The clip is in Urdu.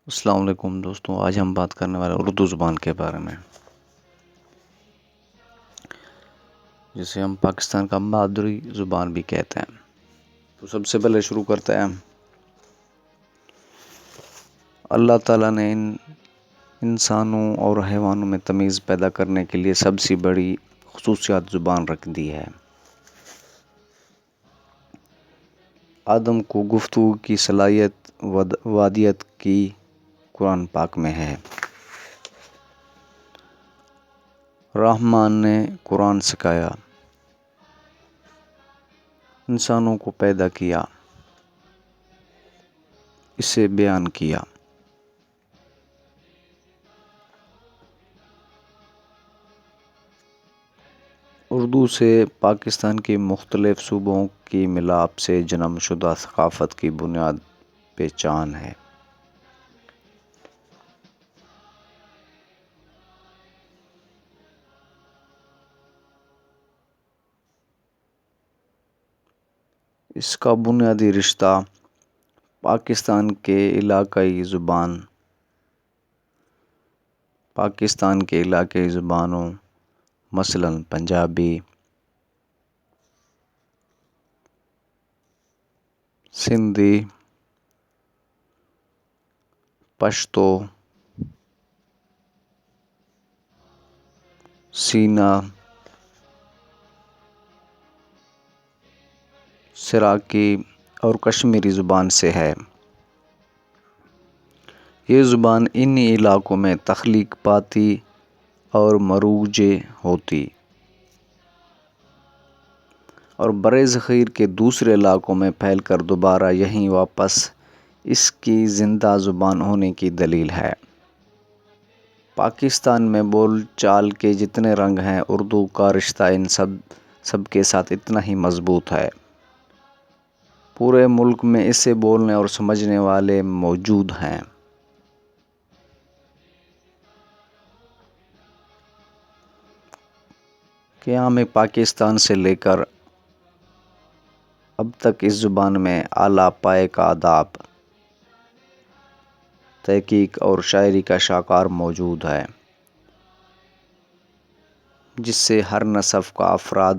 السلام علیکم دوستوں، آج ہم بات کرنے والے اردو زبان کے بارے میں، جسے ہم پاکستان کا مادری زبان بھی کہتے ہیں۔ تو سب سے پہلے شروع کرتے ہیں۔ اللہ تعالیٰ نے انسانوں اور حیوانوں میں تمیز پیدا کرنے کے لیے سب سے بڑی خصوصیات زبان رکھ دی ہے۔ آدم کو گفتگو کی صلاحیت وادیت کی قرآن پاک میں ہے۔ رحمان نے قرآن سکھایا، انسانوں کو پیدا کیا، اسے بیان کیا۔ اردو سے پاکستان کے مختلف صوبوں کی ملاپ سے جنم شدہ ثقافت کی بنیاد پہچان ہے۔ اس کا بنیادی رشتہ پاکستان کے علاقائی زبانوں مثلاً پنجابی، سندھی، پشتو، سینا، سراکی اور کشمیری زبان سے ہے۔ یہ زبان انہی علاقوں میں تخلیق پاتی اور مروج ہوتی اور برصغیر کے دوسرے علاقوں میں پھیل کر دوبارہ یہیں واپس اس کی زندہ زبان ہونے کی دلیل ہے۔ پاکستان میں بول چال کے جتنے رنگ ہیں، اردو کا رشتہ ان سب کے ساتھ اتنا ہی مضبوط ہے۔ پورے ملک میں اسے بولنے اور سمجھنے والے موجود ہیں۔ قیام پاکستان سے لے کر اب تک اس زبان میں اعلیٰ پائے کا ادب، تحقیق اور شاعری کا شاہکار موجود ہے، جس سے ہر نسل کا افراد